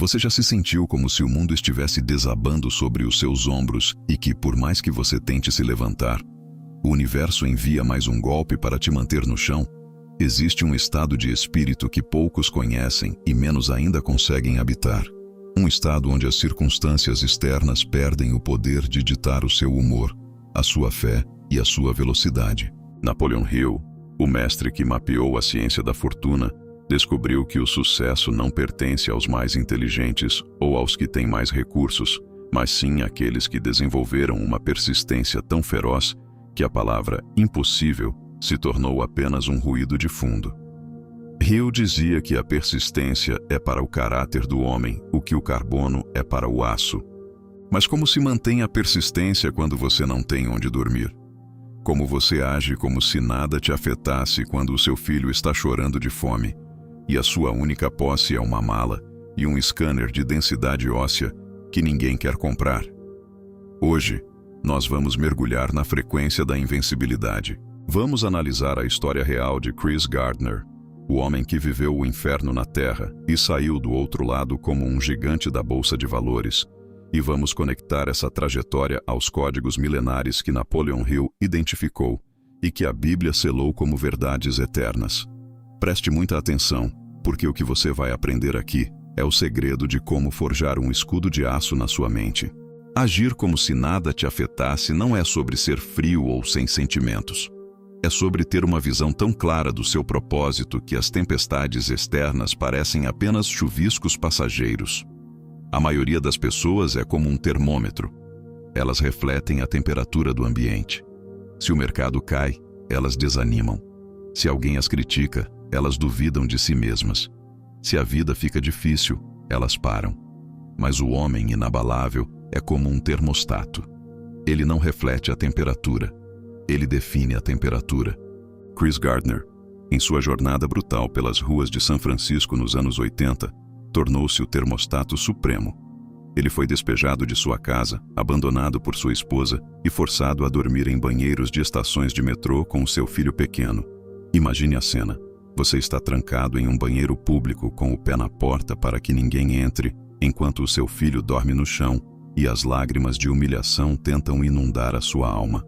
Você já se sentiu como se o mundo estivesse desabando sobre os seus ombros e que, por mais que você tente se levantar, o universo envia mais um golpe para te manter no chão? Existe um estado de espírito que poucos conhecem e menos ainda conseguem habitar. Um estado onde as circunstâncias externas perdem o poder de ditar o seu humor, a sua fé e a sua velocidade. Napoleon Hill, o mestre que mapeou a ciência da fortuna, descobriu que o sucesso não pertence aos mais inteligentes ou aos que têm mais recursos, mas sim àqueles que desenvolveram uma persistência tão feroz que a palavra impossível se tornou apenas um ruído de fundo. Hill dizia que a persistência é para o caráter do homem o que o carbono é para o aço. Mas como se mantém a persistência quando você não tem onde dormir? Como você age como se nada te afetasse quando o seu filho está chorando de fome e a sua única posse é uma mala e um scanner de densidade óssea que ninguém quer comprar? Hoje, nós vamos mergulhar na frequência da invencibilidade. Vamos analisar a história real de Chris Gardner, o homem que viveu o inferno na Terra e saiu do outro lado como um gigante da bolsa de valores, e vamos conectar essa trajetória aos códigos milenares que Napoleon Hill identificou e que a Bíblia selou como verdades eternas. Preste muita atenção, porque o que você vai aprender aqui é o segredo de como forjar um escudo de aço na sua mente. Agir como se nada te afetasse não é sobre ser frio ou sem sentimentos. É sobre ter uma visão tão clara do seu propósito que as tempestades externas parecem apenas chuviscos passageiros. A maioria das pessoas é como um termômetro. Elas refletem a temperatura do ambiente. Se o mercado cai, elas desanimam. Se alguém as critica, elas duvidam de si mesmas. Se a vida fica difícil, elas param. Mas o homem inabalável é como um termostato. Ele não reflete a temperatura. Ele define a temperatura. Chris Gardner, em sua jornada brutal pelas ruas de São Francisco nos anos 80, tornou-se o termostato supremo. Ele foi despejado de sua casa, abandonado por sua esposa e forçado a dormir em banheiros de estações de metrô com o seu filho pequeno. Imagine a cena. Você está trancado em um banheiro público com o pé na porta para que ninguém entre, enquanto o seu filho dorme no chão e as lágrimas de humilhação tentam inundar a sua alma.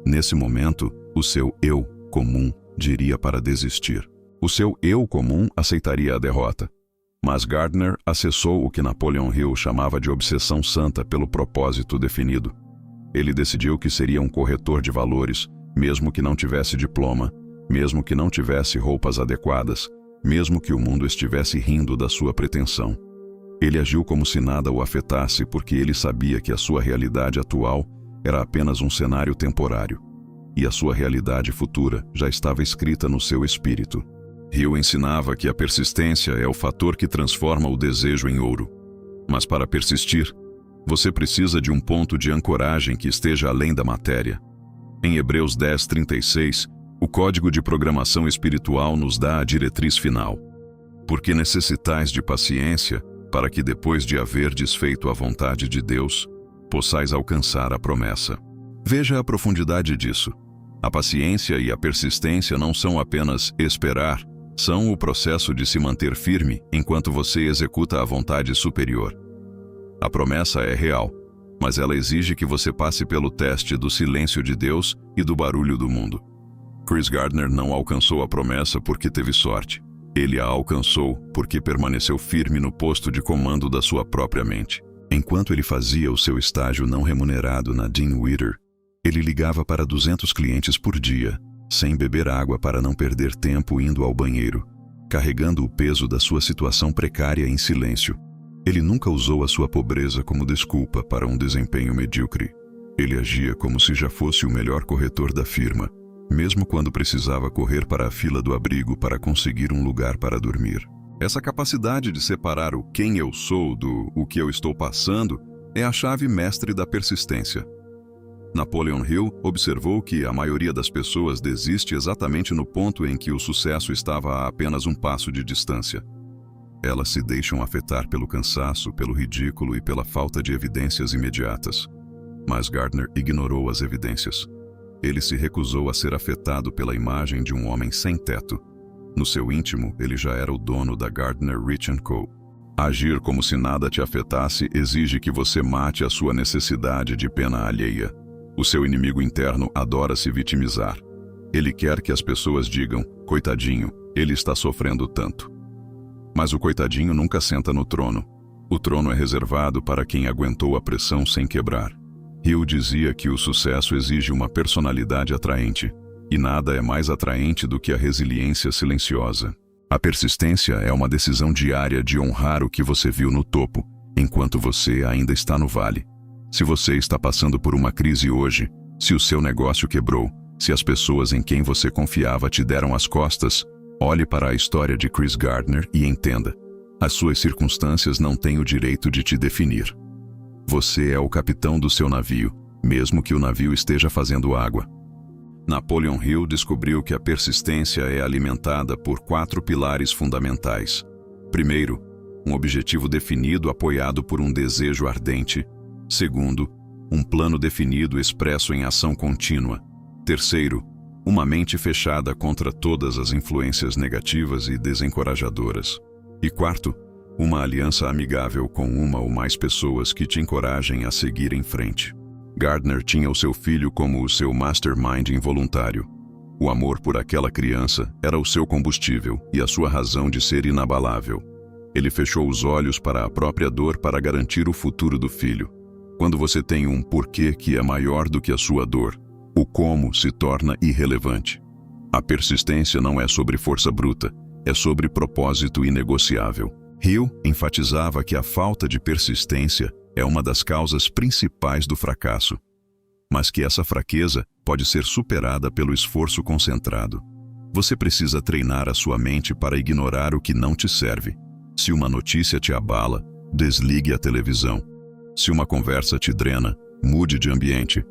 Nesse momento, o seu eu comum diria para desistir. O seu eu comum aceitaria a derrota. Mas Gardner acessou o que Napoleon Hill chamava de obsessão santa pelo propósito definido. Ele decidiu que seria um corretor de valores, mesmo que não tivesse diploma, mesmo que não tivesse roupas adequadas, mesmo que o mundo estivesse rindo da sua pretensão. Ele agiu como se nada o afetasse porque ele sabia que a sua realidade atual era apenas um cenário temporário, e a sua realidade futura já estava escrita no seu espírito. Hill ensinava que a persistência é o fator que transforma o desejo em ouro. Mas para persistir, você precisa de um ponto de ancoragem que esteja além da matéria. Em Hebreus 10:36, o código de programação espiritual nos dá a diretriz final. Porque necessitais de paciência, para que depois de haver desfeito a vontade de Deus, possais alcançar a promessa. Veja a profundidade disso. A paciência e a persistência não são apenas esperar, são o processo de se manter firme enquanto você executa a vontade superior. A promessa é real, mas ela exige que você passe pelo teste do silêncio de Deus e do barulho do mundo. Chris Gardner não alcançou a promessa porque teve sorte. Ele a alcançou porque permaneceu firme no posto de comando da sua própria mente. Enquanto ele fazia o seu estágio não remunerado na Dean Witter, ele ligava para 200 clientes por dia, sem beber água para não perder tempo indo ao banheiro, carregando o peso da sua situação precária em silêncio. Ele nunca usou a sua pobreza como desculpa para um desempenho medíocre. Ele agia como se já fosse o melhor corretor da firma, mesmo quando precisava correr para a fila do abrigo para conseguir um lugar para dormir. Essa capacidade de separar o quem eu sou do o que eu estou passando é a chave mestre da persistência. Napoleon Hill observou que a maioria das pessoas desiste exatamente no ponto em que o sucesso estava a apenas um passo de distância. Elas se deixam afetar pelo cansaço, pelo ridículo e pela falta de evidências imediatas. Mas Gardner ignorou as evidências. Ele se recusou a ser afetado pela imagem de um homem sem teto. No seu íntimo, ele já era o dono da Gardner Rich & Co. Agir como se nada te afetasse exige que você mate a sua necessidade de pena alheia. O seu inimigo interno adora se vitimizar. Ele quer que as pessoas digam, coitadinho, ele está sofrendo tanto. Mas o coitadinho nunca senta no trono. O trono é reservado para quem aguentou a pressão sem quebrar. Hill dizia que o sucesso exige uma personalidade atraente, e nada é mais atraente do que a resiliência silenciosa. A persistência é uma decisão diária de honrar o que você viu no topo, enquanto você ainda está no vale. Se você está passando por uma crise hoje, se o seu negócio quebrou, se as pessoas em quem você confiava te deram as costas, olhe para a história de Chris Gardner e entenda: as suas circunstâncias não têm o direito de te definir. Você é o capitão do seu navio, mesmo que o navio esteja fazendo água. Napoleon Hill descobriu que a persistência é alimentada por 4 pilares fundamentais. Primeiro, um objetivo definido apoiado por um desejo ardente. Segundo, um plano definido expresso em ação contínua. Terceiro, uma mente fechada contra todas as influências negativas e desencorajadoras. E quarto, uma aliança amigável com uma ou mais pessoas que te encorajem a seguir em frente. Gardner tinha o seu filho como o seu mastermind involuntário. O amor por aquela criança era o seu combustível e a sua razão de ser inabalável. Ele fechou os olhos para a própria dor para garantir o futuro do filho. Quando você tem um porquê que é maior do que a sua dor, o como se torna irrelevante. A persistência não é sobre força bruta, é sobre propósito inegociável. Hill enfatizava que a falta de persistência é uma das causas principais do fracasso, mas que essa fraqueza pode ser superada pelo esforço concentrado. Você precisa treinar a sua mente para ignorar o que não te serve. Se uma notícia te abala, desligue a televisão. Se uma conversa te drena, mude de ambiente.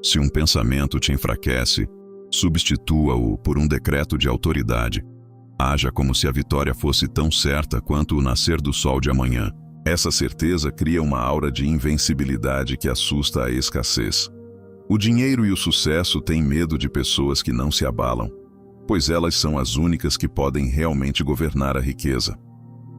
Se um pensamento te enfraquece, substitua-o por um decreto de autoridade. Haja como se a vitória fosse tão certa quanto o nascer do sol de amanhã. Essa certeza cria uma aura de invencibilidade que assusta a escassez. O dinheiro e o sucesso têm medo de pessoas que não se abalam, pois elas são as únicas que podem realmente governar a riqueza.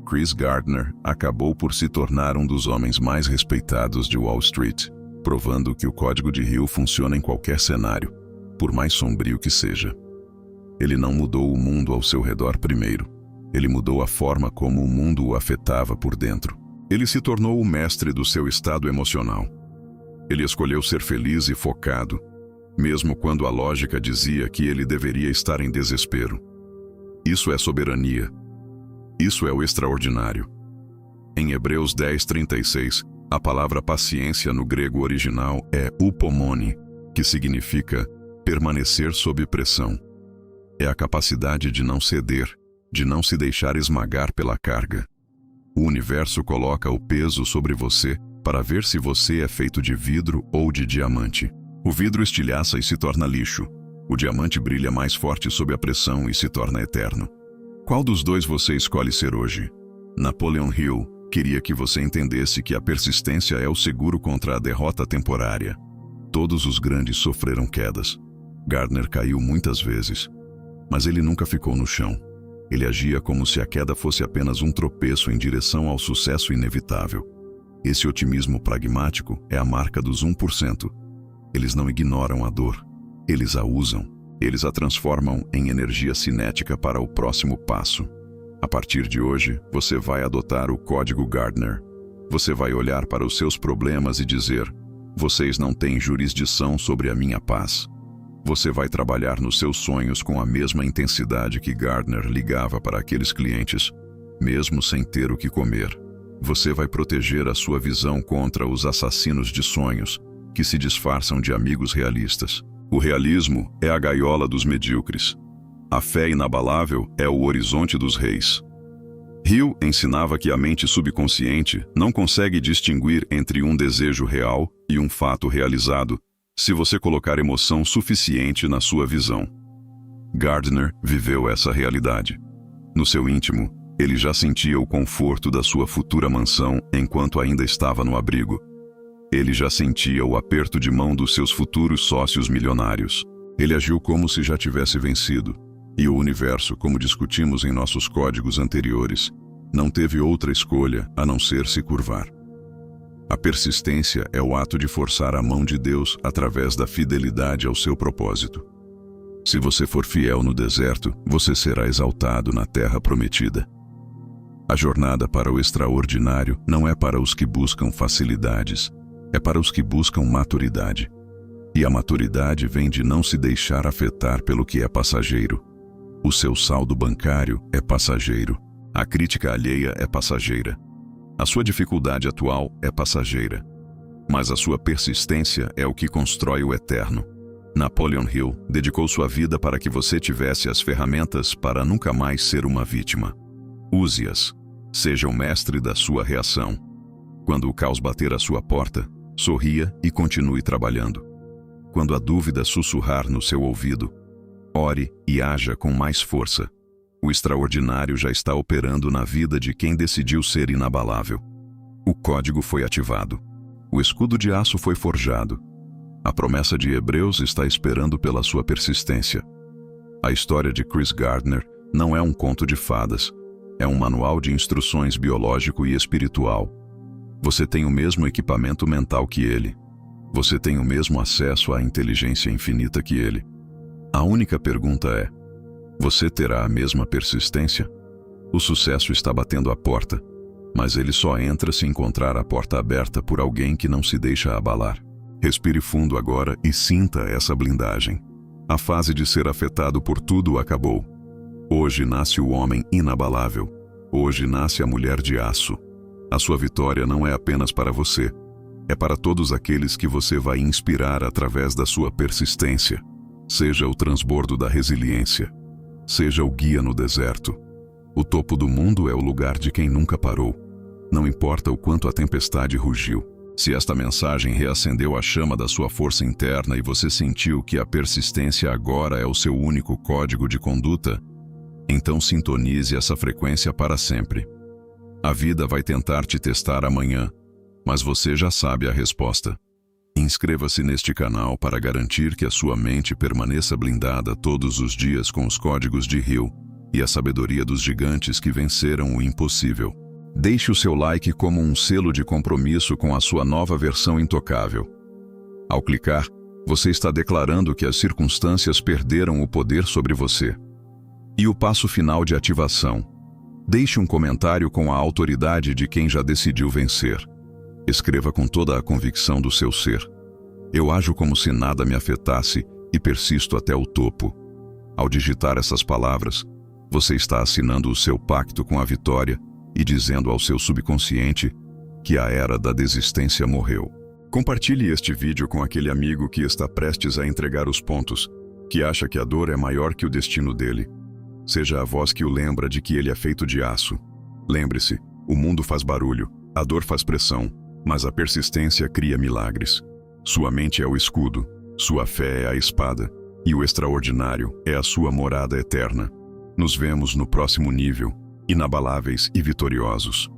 Chris Gardner acabou por se tornar um dos homens mais respeitados de Wall Street, provando que o código de Hill funciona em qualquer cenário, por mais sombrio que seja. Ele não mudou o mundo ao seu redor primeiro. Ele mudou a forma como o mundo o afetava por dentro. Ele se tornou o mestre do seu estado emocional. Ele escolheu ser feliz e focado, mesmo quando a lógica dizia que ele deveria estar em desespero. Isso é soberania. Isso é o extraordinário. Em Hebreus 10:36, a palavra paciência no grego original é upomone, que significa permanecer sob pressão. É a capacidade de não ceder, de não se deixar esmagar pela carga. O universo coloca o peso sobre você para ver se você é feito de vidro ou de diamante. O vidro estilhaça e se torna lixo. O diamante brilha mais forte sob a pressão e se torna eterno. Qual dos dois você escolhe ser hoje? Napoleon Hill queria que você entendesse que a persistência é o seguro contra a derrota temporária. Todos os grandes sofreram quedas. Gardner caiu muitas vezes, mas ele nunca ficou no chão. Ele agia como se a queda fosse apenas um tropeço em direção ao sucesso inevitável. Esse otimismo pragmático é a marca dos 1%. Eles não ignoram a dor, eles a usam. Eles a transformam em energia cinética para o próximo passo. A partir de hoje, você vai adotar o código Gardner. Você vai olhar para os seus problemas e dizer: vocês não têm jurisdição sobre a minha paz. Você vai trabalhar nos seus sonhos com a mesma intensidade que Gardner ligava para aqueles clientes, mesmo sem ter o que comer. Você vai proteger a sua visão contra os assassinos de sonhos, que se disfarçam de amigos realistas. O realismo é a gaiola dos medíocres. A fé inabalável é o horizonte dos reis. Hill ensinava que a mente subconsciente não consegue distinguir entre um desejo real e um fato realizado, se você colocar emoção suficiente na sua visão. Gardner viveu essa realidade. No seu íntimo, ele já sentia o conforto da sua futura mansão enquanto ainda estava no abrigo. Ele já sentia o aperto de mão dos seus futuros sócios milionários. Ele agiu como se já tivesse vencido. E o universo, como discutimos em nossos códigos anteriores, Não teve outra escolha a não ser se curvar. A persistência é o ato de forçar a mão de Deus através da fidelidade ao seu propósito. Se você for fiel no deserto, você será exaltado na terra prometida. A jornada para o extraordinário não é para os que buscam facilidades, é para os que buscam maturidade. E a maturidade vem de não se deixar afetar pelo que é passageiro. O seu saldo bancário é passageiro. A crítica alheia é passageira. A sua dificuldade atual é passageira. Mas a sua persistência é o que constrói o eterno. Napoleon Hill dedicou sua vida para que você tivesse as ferramentas para nunca mais ser uma vítima. Use-as. Seja o mestre da sua reação. Quando o caos bater à sua porta, sorria e continue trabalhando. Quando a dúvida sussurrar no seu ouvido, ore e haja com mais força. O extraordinário já está operando na vida de quem decidiu ser inabalável. O código foi ativado. O escudo de aço foi forjado. A promessa de Hebreus está esperando pela sua persistência. A história de Chris Gardner não é um conto de fadas. É um manual de instruções biológico e espiritual. Você tem o mesmo equipamento mental que ele. Você tem o mesmo acesso à inteligência infinita que ele. A única pergunta é: você terá a mesma persistência? O sucesso está batendo à porta, mas ele só entra se encontrar a porta aberta por alguém que não se deixa abalar. Respire fundo agora e sinta essa blindagem. A fase de ser afetado por tudo acabou. Hoje nasce o homem inabalável. Hoje nasce a mulher de aço. A sua vitória não é apenas para você. É para todos aqueles que você vai inspirar através da sua persistência. Seja o transbordo da resiliência. Seja o guia no deserto. O topo do mundo é o lugar de quem nunca parou. Não importa o quanto a tempestade rugiu. Se esta mensagem reacendeu a chama da sua força interna e você sentiu que a persistência agora é o seu único código de conduta, então sintonize essa frequência para sempre. A vida vai tentar te testar amanhã, mas você já sabe a resposta. Inscreva-se neste canal para garantir que a sua mente permaneça blindada todos os dias com os códigos de Hill e a sabedoria dos gigantes que venceram o impossível. Deixe o seu like como um selo de compromisso com a sua nova versão intocável. Ao clicar, você está declarando que as circunstâncias perderam o poder sobre você. E o passo final de ativação: deixe um comentário com a autoridade de quem já decidiu vencer. Escreva com toda a convicção do seu ser: eu ajo como se nada me afetasse e persisto até o topo. Ao digitar essas palavras, você está assinando o seu pacto com a vitória e dizendo ao seu subconsciente que a era da desistência morreu. Compartilhe este vídeo com aquele amigo que está prestes a entregar os pontos, que acha que a dor é maior que o destino dele. Seja a voz que o lembra de que ele é feito de aço. Lembre-se, o mundo faz barulho, a dor faz pressão, mas a persistência cria milagres. Sua mente é o escudo, sua fé é a espada, e o extraordinário é a sua morada eterna. Nos vemos no próximo nível, inabaláveis e vitoriosos.